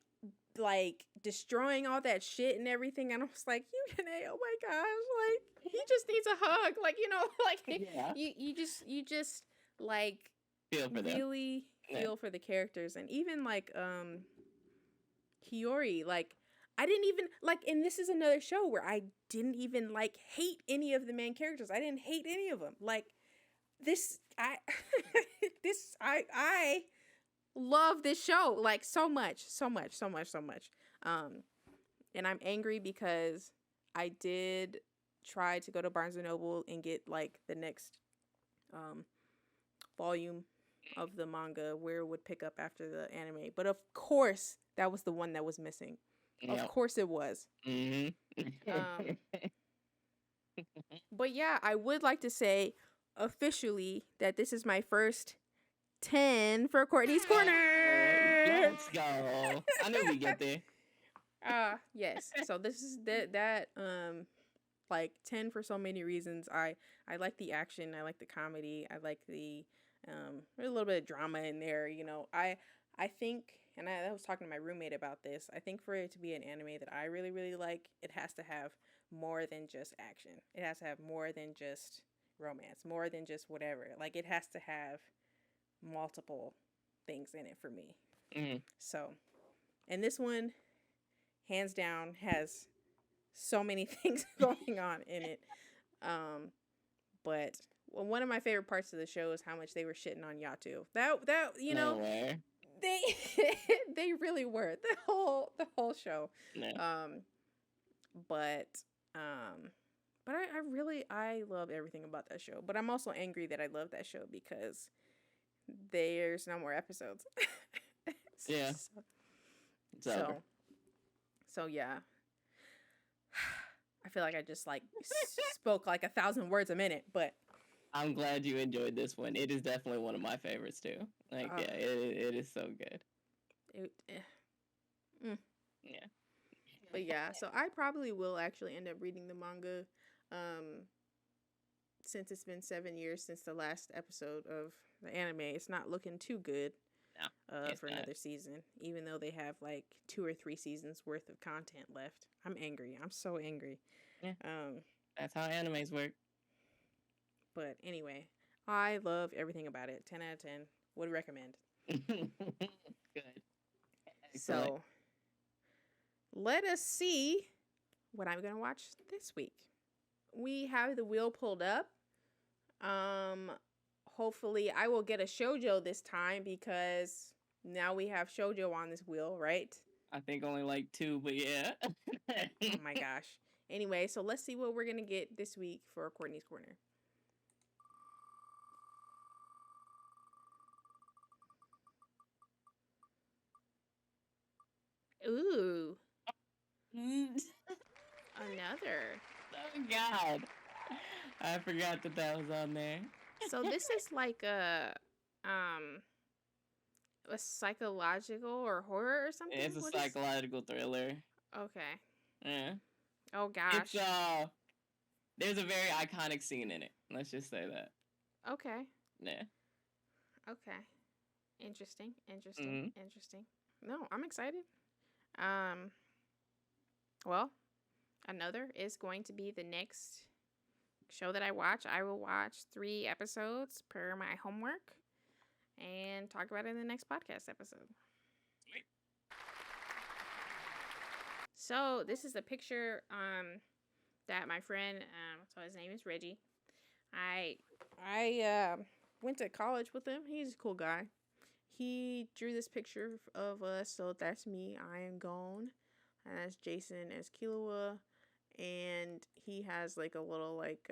destroying all that shit and everything, and I was like, Yukine, oh my gosh, like he just needs a hug, like, you know, like Yeah. you just like Feel for them. really feel for the characters, and even like Hiyori, like I didn't even like, and this is another show where I didn't even like hate any of the main characters. I didn't hate any of them. Like this, I love this show like so much. And I'm angry because I did try to go to Barnes and Noble and get like the next volume of the manga where it would pick up after the anime, but of course that was the one that was missing. Yep. Of course it was. Mm-hmm. But yeah, I would like to say officially that this is my first 10 for Courtney's Corner. Let's go. I knew we'd get there. Yes. So this is that like 10 for so many reasons. I like the action, I like the comedy, I like the there's a little bit of drama in there, you know. I think, and I was talking to my roommate about this, I think for it to be an anime that I really, really like, it has to have more than just action. It has to have more than just romance, more than just whatever. Like, it has to have multiple things in it for me. Mm-hmm. So, and this one, hands down, has so many things going on in it. But one of my favorite parts of the show is how much they were shitting on Yatu. That you know, they really were the whole show. No. But I love everything about that show. But I'm also angry that I love that show because there's no more episodes. Yeah. So yeah. I feel like I just like spoke like 1,000 words a minute, but I'm glad you enjoyed this one. It is definitely one of my favorites too. Like, yeah, it is so good. Yeah. But yeah, so I probably will actually end up reading the manga, since it's been 7 years since the last episode of the anime. It's not looking too good. No, for another season, even though they have like 2 or 3 seasons worth of content left. I'm angry. I'm so angry. Yeah. That's how animes work. But anyway, I love everything about it. 10 out of 10. Would recommend. Good. Excellent. So let us see what I'm going to watch this week. We have the wheel pulled up. Um, hopefully I will get a shoujo this time because now we have shoujo on this wheel, right? I think only like 2, but yeah. Oh my gosh. Anyway, so let's see what we're gonna get this week for Courtney's Corner. Ooh, another. Oh God, I forgot that was on there. So this is like um a psychological or horror or something. It's a What psychological thriller. Okay. Yeah. Oh gosh. It's there's a very iconic scene in it. Let's just say that. Okay. Yeah. Okay. Interesting. Mhm. Interesting. No, I'm excited. Um. Well, another is going to be the next show that I watch. I will watch 3 episodes per my homework and talk about it in the next podcast episode. Sweet. So this is a picture that my friend so his name is Reggie. I went to college with him. He's a cool guy. He drew this picture of us, so that's me. I am gone, and that's Jason as Killua, and he has like a little like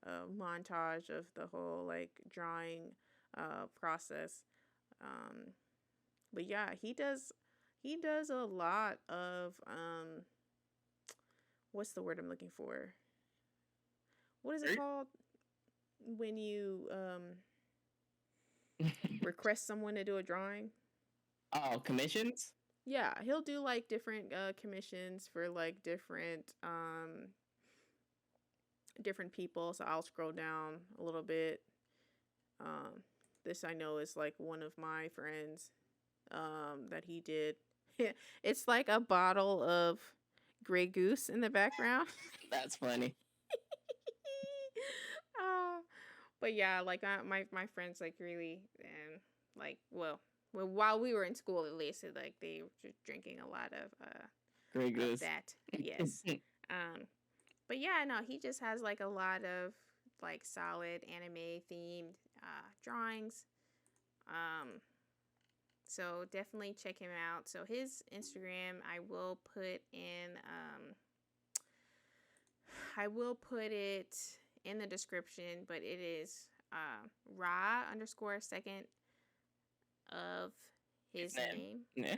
montage of the whole like drawing process. But yeah, he does a lot of what's the word I'm looking for? What is it called when you request someone to do a drawing? Oh, commissions? Yeah, he'll do like different commissions for like different people. So I'll scroll down a little bit. This I know is like one of my friends that he did. It's like a bottle of Grey Goose in the background. That's funny. But yeah, like my friends like really like well while we were in school at least like they were just drinking a lot of Grey Goose. that. Yes. But yeah, no, he just has like a lot of like solid anime themed drawings. So definitely check him out. So his Instagram I will put it in the description, but it is Ra_2nd of his name. Yeah.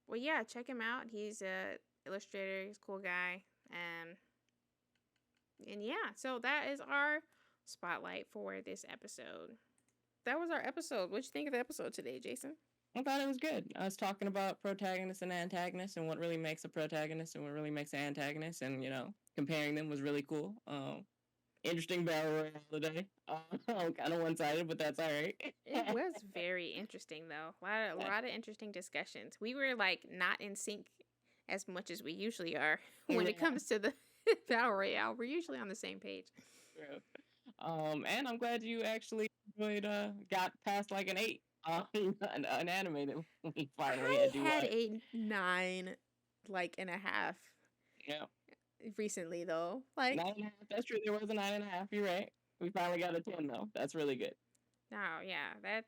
Well, yeah, check him out. He's a illustrator. He's a cool guy. And yeah, so that is our spotlight for this episode. That was our episode. What'd you think of the episode today, Jason? I thought it was good. I was talking about protagonists and antagonists and what really makes a protagonist and what really makes an antagonist, and comparing them was really cool. Interesting battle royale today. Kind of one-sided, but that's all right. It was very interesting, though. A lot of interesting discussions. We were like not in sync as much as we usually are when it comes to the battle royale. We're usually on the same page. True. And I'm glad you actually enjoyed. Got past like an 8. An anime that we finally had to watch. I had a 9, like, and a half. Yeah. Recently, though, like 9.5. That's true. There was a 9.5. You're right. We finally got a 10 though. That's really good. No, yeah, that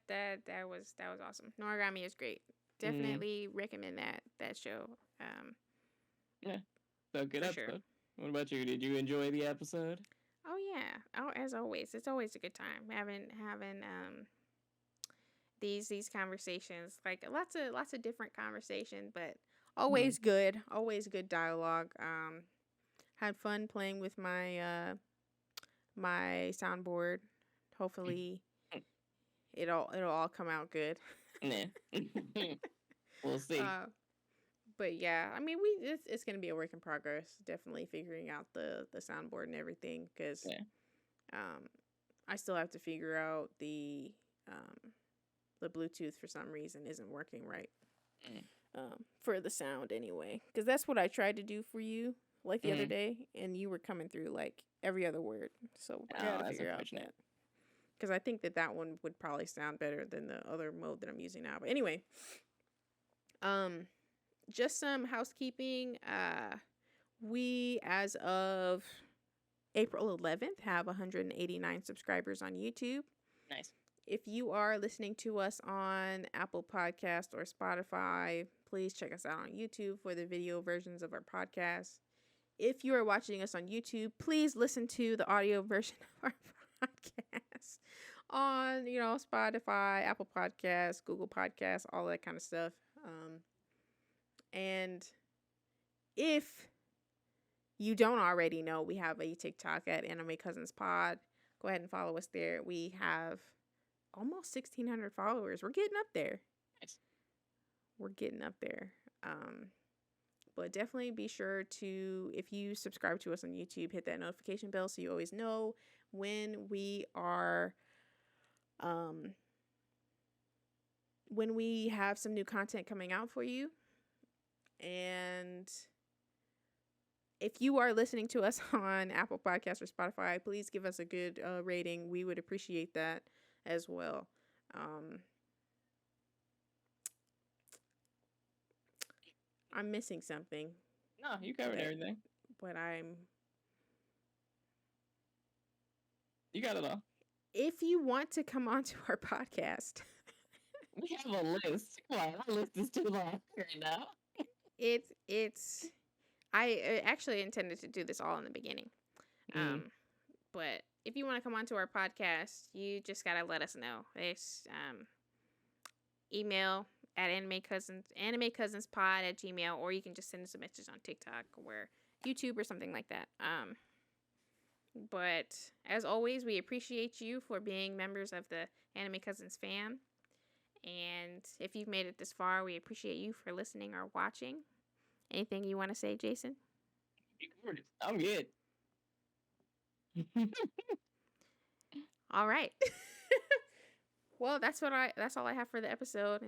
was awesome. Noragami is great. Definitely recommend that show. Yeah. So good episode. Sure. What about you? Did you enjoy the episode? Oh yeah. Oh, as always, it's always a good time having these conversations, like lots of different conversation, but always good dialogue. Had fun playing with my my soundboard. Hopefully it'll all come out good. Yeah. We'll see. But yeah, I mean, it's gonna be a work in progress. Definitely figuring out the soundboard and everything, because I still have to figure out the Bluetooth for some reason isn't working right. For the sound anyway, because that's what I tried to do for you like the other day, and you were coming through like every other word. So I gotta figure out that, because I think that one would probably sound better than the other mode that I'm using now. But anyway, just some housekeeping. We, as of April 11th, have 189 subscribers on YouTube. Nice. If you are listening to us on Apple Podcast or Spotify, please check us out on YouTube for the video versions of our podcast. If you are watching us on YouTube, please listen to the audio version of our podcast on, Spotify, Apple Podcasts, Google Podcasts, all that kind of stuff. And if you don't already know, we have a TikTok at Anime Cousins Pod. Go ahead and follow us there. We have almost 1,600 followers. We're getting up there. Nice. We're getting up there. But definitely be sure to, if you subscribe to us on YouTube, hit that notification bell so you always know when we are, when we have some new content coming out for you. And if you are listening to us on Apple Podcasts or Spotify, please give us a good rating. We would appreciate that as well. I'm missing something. No, you covered everything. But You got it all. if you want to come onto our podcast, We have a list. Come on, our list is too long right now. I actually intended to do this all in the beginning. But if you want to come onto our podcast, you just gotta let us know. It's email at animecousinspod@gmail, or you can just send us a message on TikTok or YouTube or something like that. But as always, we appreciate you for being members of the Anime Cousins fam. And if you've made it this far, we appreciate you for listening or watching. Anything you want to say, Jason? You covered it. I'm good. All right. Well, that's all I have for the episode.